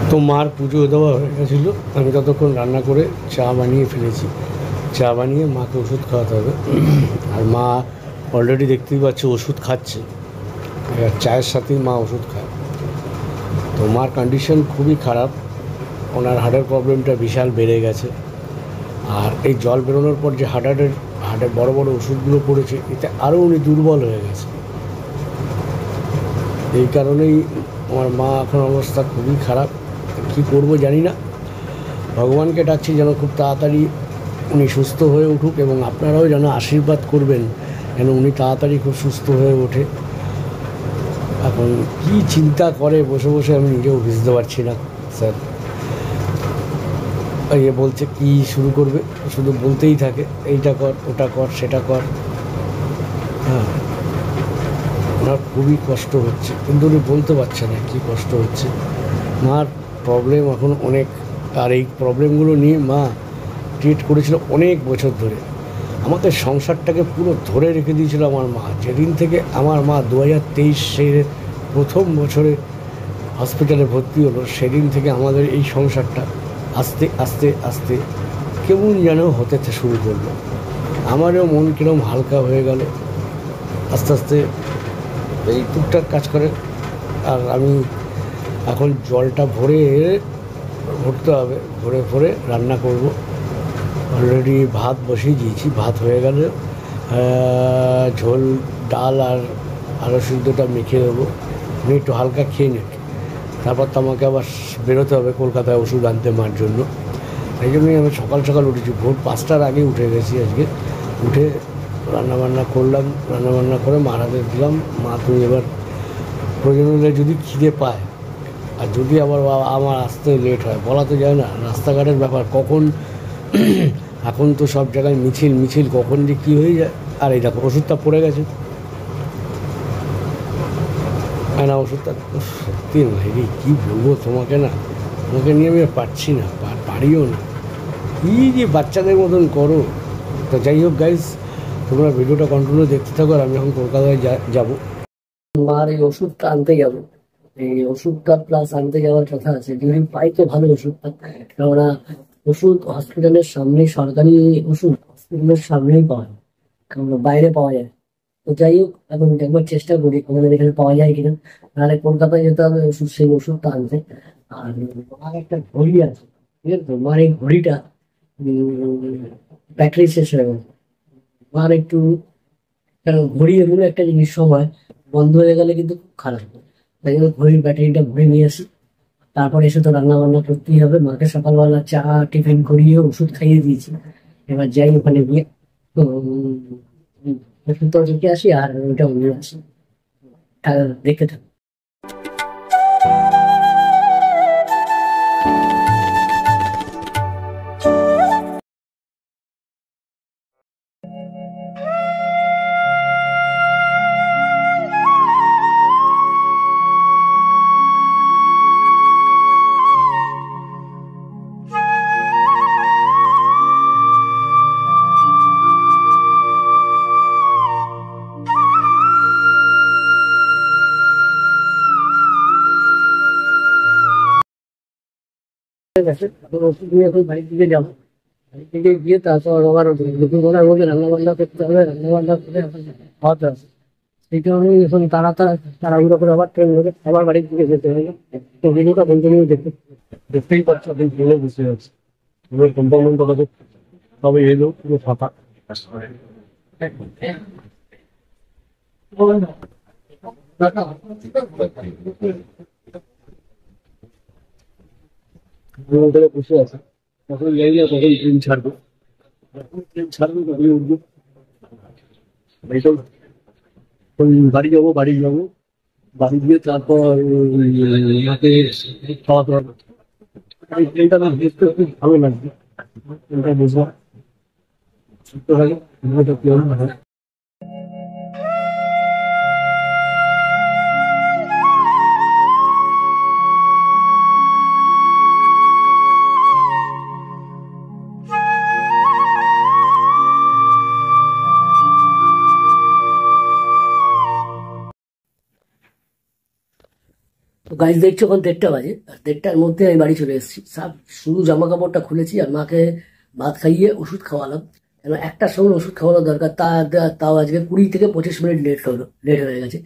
তো মার পুজো দেওয়া হয়ে গেছিলো, আমি ততক্ষণ রান্না করে চা বানিয়ে ফেলেছি। চা বানিয়ে মাকে ওষুধ খাওয়াতে হবে। আর মা অলরেডি দেখতেই পাচ্ছে ওষুধ খাচ্ছে, এবার চায়ের সাথেই মা ওষুধ খায়। তো মার কন্ডিশন খুবই খারাপ, ওনার হার্টের প্রবলেমটা বিশাল বেড়ে গেছে। আর এই জল বেরোনোর পর যে হার্টের বড় বড় ওষুধগুলো পড়েছে, এতে আরও উনি দুর্বল হয়ে গেছে। এই কারণেই আমার মা এখন অবস্থা খুবই খারাপ। কী করবো জানি না, ভগবানকে ডাকছি যেন খুব তাড়াতাড়ি উনি সুস্থ হয়ে উঠুক, এবং আপনারাও যেন আশীর্বাদ করবেন যেন উনি তাড়াতাড়ি খুব সুস্থ হয়ে ওঠে। এখন কি চিন্তা করে বসে বসে আমি নিজেও বুঝতে পারছি না স্যার। ইয়ে বলছে কি শুরু করবে, শুধু বলতেই থাকে এইটা কর, ওটা কর, সেটা কর। হ্যাঁ, ওনার খুবই কষ্ট হচ্ছে, কিন্তু উনি বলতে পারছে না কী কষ্ট হচ্ছে। মার প্রবলেম এখন অনেক, আর এই প্রবলেমগুলো নিয়ে মা ট্রিট করেছিল অনেক বছর ধরে। আমাদের সংসারটাকে পুরো ধরে রেখে দিয়েছিল আমার মা। যেদিন থেকে আমার মা 2023 প্রথম বছরে হসপিটালে ভর্তি হলো, সেদিন থেকে আমাদের এই সংসারটা আস্তে আস্তে আস্তে কেমন যেন হতে শুরু করলো। আমারও মন কিরম হালকা হয়ে গেল আস্তে আস্তে। এই টুকটাক কাজ করে। আর আমি এখন জলটা ভরতে হবে, ভরে রান্না করব। অলরেডি ভাত বসিয়ে দিয়েছি, ভাত হয়ে গেলে ঝোল, ডাল আর আলু সিদ্ধটা মেখে দেবো। আমি একটু হালকা খেয়ে নিই, তারপর তো আমাকে আবার বেরোতে হবে কলকাতায় ওষুধ আনতে মার জন্য। এই জন্যই আমি সকাল সকাল উঠেছি, ভোর 5টার আগে উঠে গেছি আজকে। উঠে রান্নাবান্না করলাম, রান্নাবান্না করে মার হাতে দিলাম। মা তুমি এবার প্রয়োজন হলে যদি খিদে পায়, আর যদি আবার আমার আসতে লেট হয়, বলা তো যায় না, রাস্তাঘাটের ব্যাপার কখন এখন তো সব জায়গায় মিছিল কখন যে কী হয়ে যায়। আর এই দেখো ওষুধটা পড়ে গেছে, না ওষুধটা সত্যি ভাইরি কী বলবো তোমাকে, না তোমাকে নিয়ে আমি পারছি না, পারিও না। কী যে বাচ্চাদের মতন করো। তো যাই হোক গাইজ, তোমরা ভিডিওটা কন্টিনিউ দেখতে থাকো। আর আমি এখন কলকাতায় যাবো, মার এই ওষুধটা আনতে যাবো। এই ওষুধটা প্লাস আনতে যাওয়ার কথা আছে, যদি পাই তো ভালো ওষুধটা। কেননা ওষুধ হসপিটালের সামনেই, সরকারি ওষুধ হসপিটালের সামনেই পাওয়া যায়, কারণ বাইরে পাওয়া যায়। তো যাই হোক, এখন একবার চেষ্টা করি আমাদের এখানে পাওয়া যায় কিনা, নাহলে কলকাতায় যেতে হবে সেই ওষুধটা আনতে। আর মার একটা ঘড়ি আছে, ঠিক আছে তো, মার এই ঘড়িটা ব্যাটারি শেষ হয়ে গেছে। মার একটু, কারণ ঘড়ি এগুলো একটা জিনিস সময় বন্ধ হয়ে গেলে কিন্তু খুব খারাপ। তাই জন্য ঘড়ির ব্যাটারিটা ভরে নিয়ে আসি, তারপরে এসে তো রান্না বান্না করতেই হবে। মাকে সকালবেলা চা টিফিন করিয়ে ওষুধ খাইয়ে দিয়েছি। এবার যাই ওখানে গিয়ে ওষুধটা রেখে আসি, আর ওইটা নিয়ে আসি, দেখে থাকি। ওষুধ নিয়ে এখন বাড়ির দিকে যাবো, বাড়ির দিকে গিয়ে তারপর আবার দুপুরবেলার মধ্যে রান্না বান্না করতে হবে, রান্না বান্না করে খাওয়াতে হবে। সেই কারণে এখন তাড়াহুড়ো করে আবার ট্রেন ধরে আবার বাড়ির দিকে যেতে হবে। তো ভিডিওটা কন্টিনিউ দেখতেই পাচ্ছি, আপনি ট্রেনে বসে আছে, পুরো কম্পাউন্ড করা তবে এলো পুরো ফাঁকা। বসে আছে, তখন জানি না কখন ট্রেন ছাড়বে, যখন ট্রেন ছাড়বে তখনই উঠবো। বাড়ি যাবো, বাড়ি গিয়ে তারপর মাকে খাওয়াতে হবে। ট্রেনটা না দেখতে খুব ভালো লাগবে, ট্রেনটা বুঝলাম সুস্থ থাকে কি হবে। তো গাইজ দেখছো এখন 1:30 বাজে, আর 1:30টার মধ্যে আমি বাড়ি চলে এসেছি। সব শুধু জামা কাপড়টা খুলেছি আর মাকে ভাত খাইয়ে ওষুধ খাওয়ালাম, কেন একটার সময় ওষুধ খাওয়ানো দরকার। তাও আজকে 20 থেকে 25 মিনিট লেট হয়ে গেছে।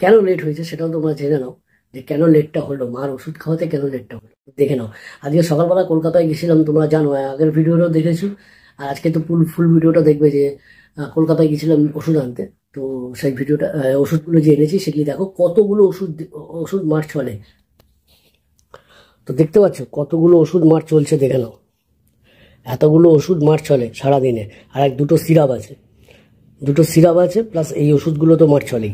কেন লেট হয়েছে সেটাও তোমরা জেনে নাও, যে কেন লেটটা হলো, মার ওষুধ খাওয়াতে কেন লেটটা হলো দেখে নাও। আজকে সকালবেলা কলকাতায় গেছিলাম, তোমরা জানো, আগের ভিডিওটাও দেখেছো, আর আজকে তো ফুল ভিডিওটা দেখবে যে কলকাতায় গেছিলাম ওষুধ আনতে। তো সেই ভিডিওটা, ওষুধগুলো যে এনেছি সেগুলি দেখো, কতগুলো ওষুধ মার চলে। তো দেখতে পাচ্ছ কতগুলো ওষুধ মার চলছে, দেখে নাও। এতগুলো ওষুধ মার চলে সারাদিনে, আর দুটো সিরাপ আছে প্লাস এই ওষুধগুলো তো মার চলেই।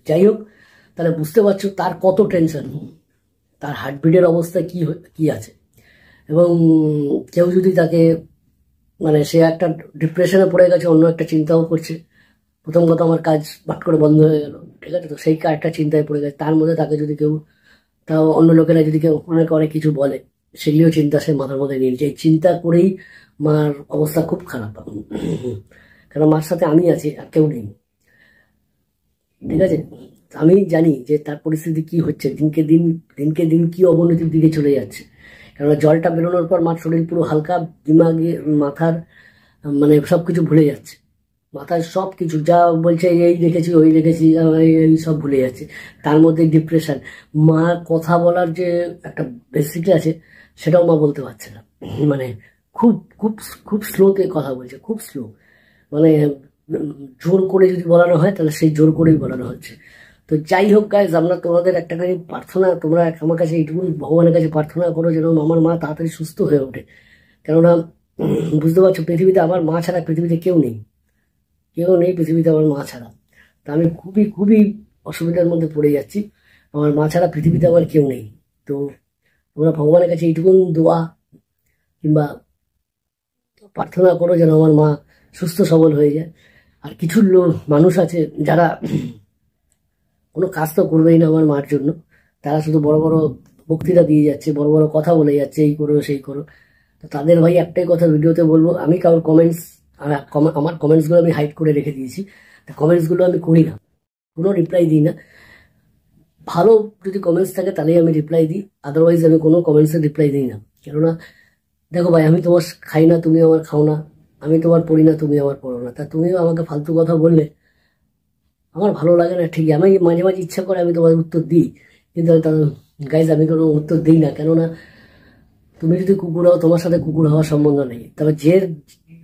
যাই হোক, তাহলে বুঝতে পারছো তার কত টেনশন, তার হার্টবিটের অবস্থা কি আছে। এবং কেউ যদি তাকে, মানে সে একটা ডিপ্রেশনে পড়ে গেছে, অন্য একটা চিন্তাও করছে। প্রথম কথা, আমার কাজ বাট করে বন্ধ হয়ে গেল, ঠিক আছে, তো সেই একটা চিন্তায় পড়ে গেছে। তার মধ্যে তাকে যদি কেউ, তাও অন্য লোকেরা যদি কেউ অনেক কিছু বলে, সেগুলিও চিন্তা সে মাথার মধ্যে নিয়ে নিচ্ছে। এই চিন্তা করেই মার অবস্থা খুব খারাপ, কারণ মার সাথে আমি আছি আর কেউ নেই, ঠিক আছে। আমি জানি যে তার পরিস্থিতি কি হচ্ছে, দিনকে দিন কি অবনতির দিকে চলে যাচ্ছে। কেননা জলটা বেরোনোর পর মার শরীর পুরো হালকা, দিমাগে, মাথার, মানে সবকিছু ভুলে যাচ্ছে। মাথায় সব কিছু যা বলছে, এই দেখেছি ওই দেখেছি, এই সব ভুলে যাচ্ছে। তার মধ্যে ডিপ্রেশন, মা কথা বলার যে একটা বেসিক আছে সেটাও মা বলতে পারছে না, মানে খুব খুব খুব স্লোতে কথা বলছে, খুব স্লো। মানে জোর করে যদি বলানো হয় তাহলে সেই জোর করেই বলানো হচ্ছে। তো যাই হোক গাইজ, আমরা তোমাদের একটাখানি প্রার্থনা, তোমরা আমার কাছে এইটুকু ভগবানের কাছে প্রার্থনা করো যেন আমার মা তাড়াতাড়ি সুস্থ হয়ে ওঠে। কেননা বুঝতে পারছো, পৃথিবীতে আমার মা ছাড়া পৃথিবীতে কেউ নেই পৃথিবীতে আমার মা ছাড়া। তা আমি খুবই খুবই অসুবিধার মধ্যে পড়ে যাচ্ছি, আমার মা ছাড়া পৃথিবীতে আমার কেউ নেই। তো তোমরা ভগবানের কাছে এইটুকু দোয়া কিংবা প্রার্থনা করো যেন আমার মা সুস্থ সবল হয়ে যায়। আর কিছু মানুষ আছে যারা কোনো কাজ তো করবেই না আমার মার জন্য, তারা শুধু বড় বড় বক্তৃতা দিয়ে যাচ্ছে, বড় বড় কথা বলে যাচ্ছে, এই করো সেই করো। তো তাদের ভাই একটাই কথা ভিডিওতে বলবো, আমি কারোর আমার কমেন্টসগুলো আমি হাইড করে রেখে দিয়েছি। কমেন্টসগুলো আমি করি না, কোনো রিপ্লাই দিই না। ভালো যদি কমেন্টস থাকে তাহলেই আমি রিপ্লাই দিই, আদারওয়াইজ আমি কোনো কমেন্টসের রিপ্লাই দিই না। কেননা দেখো ভাই, আমি তোমার খাই না, তুমি আমার খাও না, আমি তোমার পড়ি না, তুমি আমার পড়ো না, তা তুমিও আমাকে ফালতু কথা বললে আমার ভালো লাগে না। ঠিকই, আমি মাঝে মাঝে ইচ্ছা করে আমি তোমার উত্তর দিই, কিন্তু গাইজ আমি কোনো উত্তর দিই না। কেননা তুমি যদি কুকুর হও, তোমার সাথে কুকুর হওয়ার সম্বন্ধ নেই। তবে যে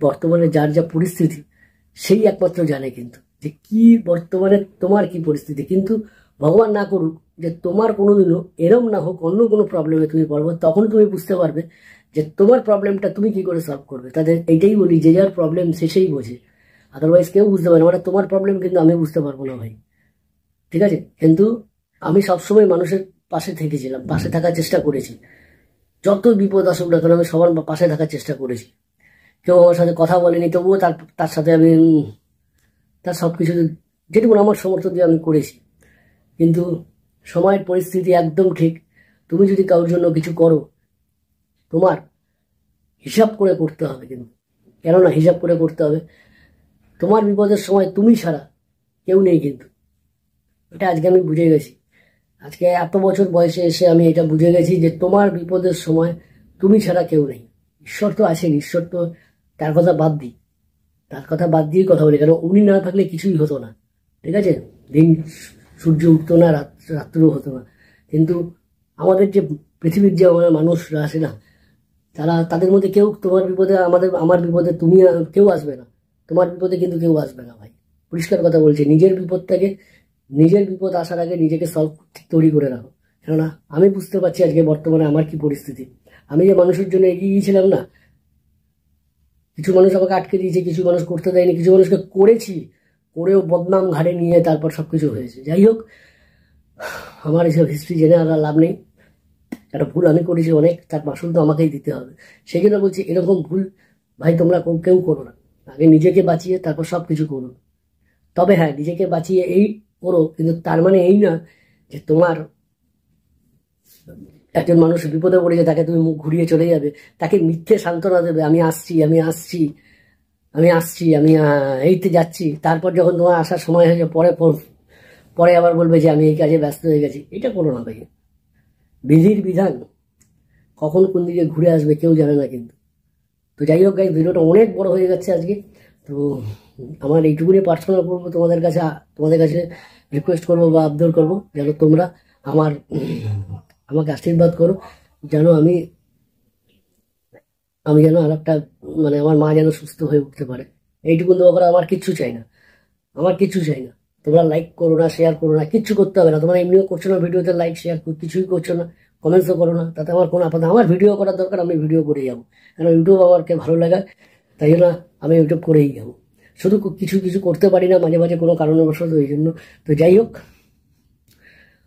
বর্তমানে যার যা পরিস্থিতি সেই একমাত্র জানে কিন্তু যে কি বর্তমানে তোমার কি পরিস্থিতি। কিন্তু ভগবান না করুক যে তোমার কোনোদিনও এরম না হোক, অন্য কোনো প্রবলেমে তুমি পড়বো, তখন তুমি বুঝতে পারবে যে তোমার প্রবলেমটা তুমি কি করে সলভ করবে। তাদের এইটাই বলি, যে যার প্রবলেম সে সেই বোঝে, আদারওয়াইজ কেউ বুঝতে পারে না। মানে তোমার প্রবলেম কিন্তু আমি বুঝতে পারবো না ভাই, ঠিক আছে। কিন্তু আমি সবসময় মানুষের পাশে থেকেছিলাম, পাশে থাকার চেষ্টা করেছি। যত বিপদ আসুক না কেন আমি সবার পাশে থাকার চেষ্টা করেছি। কেউ আমার সাথে কথা বলেনি, তবুও তার সাথে আমি তার সব কিছু যেটুকু আমার সমর্থ দিয়ে আমি করেছি। কিন্তু সময়ের পরিস্থিতি একদম ঠিক, তুমি যদি কারোর জন্য কিছু করো তোমার হিসাব করে করতে হবে, কিন্তু কেননা হিসাব করে করতে হবে। তোমার বিপদের সময় তুমি ছাড়া কেউ নেই, কিন্তু এটা আজকে আমি বুঝে গেছি। আজকে এত বছর বয়সে এসে আমি এটা বুঝে গেছি যে তোমার বিপদের সময় তুমি ছাড়া কেউ নেই। ঈশ্বর তো আছেন, ঈশ্বর তো, তার কথা বাদ দিয়েই কথা বলি, কারণ উনি না থাকলে কিছুই হতো না, ঠিক আছে। দিন সূর্য উঠতো না, রাত্রিও হতো না। কিন্তু আমাদের যে পৃথিবীর যে মানুষরা আছে না, তাদের মধ্যে কেউ তোমার বিপদে, আমার বিপদে তুমি কেউ আসবে না, তোমার বিপদে কিন্তু কেউ আসবে না ভাই। পরিষ্কার কথা বলছি, নিজের বিপদ আসার আগে নিজেকে তৈরি করে রাখো। কেননা আমি বুঝতে পারছি আজকে বর্তমানে আমার কি পরিস্থিতি। আমি যে মানুষের জন্য এগিয়ে গিয়েছিলাম না, কিছু মানুষ আমাকে আটকে দিয়েছে, কিছু মানুষ করতে দেয়নি, কিছু মানুষকে করেও বদনাম ঘাড়ে নিয়ে তারপর সবকিছু হয়েছে। যাই হোক, আমার এসব হিস্ট্রি জেনে আর লাভ নেই। একটা ভুল আমি করেছি অনেক, তার মাসুল তো আমাকেই দিতে হবে। সেই জন্য বলছি, এরকম ভুল ভাই তোমরা কেউ করো না। আগে নিজেকে বাঁচিয়ে তারপর সব কিছু করো। তবে হ্যাঁ, নিজেকে বাঁচিয়ে এই করো, কিন্তু তার মানে এই না যে তোমার একজন মানুষ বিপদে পড়েছে তাকে তুমি মুখ ঘুরিয়ে চলে যাবে, তাকে মিথ্যে সান্ত্বনা দেবে, আমি এইতে যাচ্ছি। তারপর যখন তোমার আসার সময় হয়েছে, পরে আবার বলবে যে আমি এই কাজে ব্যস্ত হয়ে গেছি। এটা করো না ভাই। বিধির বিধান কখন কোন দিকে ঘুরে আসবে কেউ জানে না কিন্তু। তো যাই হোক গাইস, ভিডিওটা অনেক বড় হয়ে যাচ্ছে আজকে। তো আমার এইটুকুনি প্রার্থনা করবো তোমাদের কাছে রিকোয়েস্ট করবো বা আবদার করবো যেন তোমরা আমাকে আশীর্বাদ করো, যেন আমি যেন আর একটা মানে আমার মা যেন সুস্থ হয়ে উঠতে পারে। এইটুকু দোয়া করা, আমার কিচ্ছু চাই না, আমার কিচ্ছু চাই না। তোমরা লাইক করো না, শেয়ার করো না, কিচ্ছু করতে হবে না। তোমরা এমনিও করছো না, ভিডিওতে লাইক শেয়ার কিছুই করছো না, কমেন্টসও করো না, তাতে আমার কোনো আপত্তি। আমার ভিডিও করার দরকার, আমি ভিডিও করে যাবো, কারণ ইউটিউব আমাকে ভালো লাগায়, তাই জন্য আমি ইউটিউব করেই যাবো। শুধু কিছু কিছু করতে পারি না মাঝে মাঝে কোনো কারণবশত, এই জন্য। তো যাই হোক,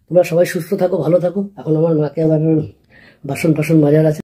তোমরা সবাই সুস্থ থাকো, ভালো থাকো। এখন আমার মাকে আবার বাসন টাসন মাজার আছে।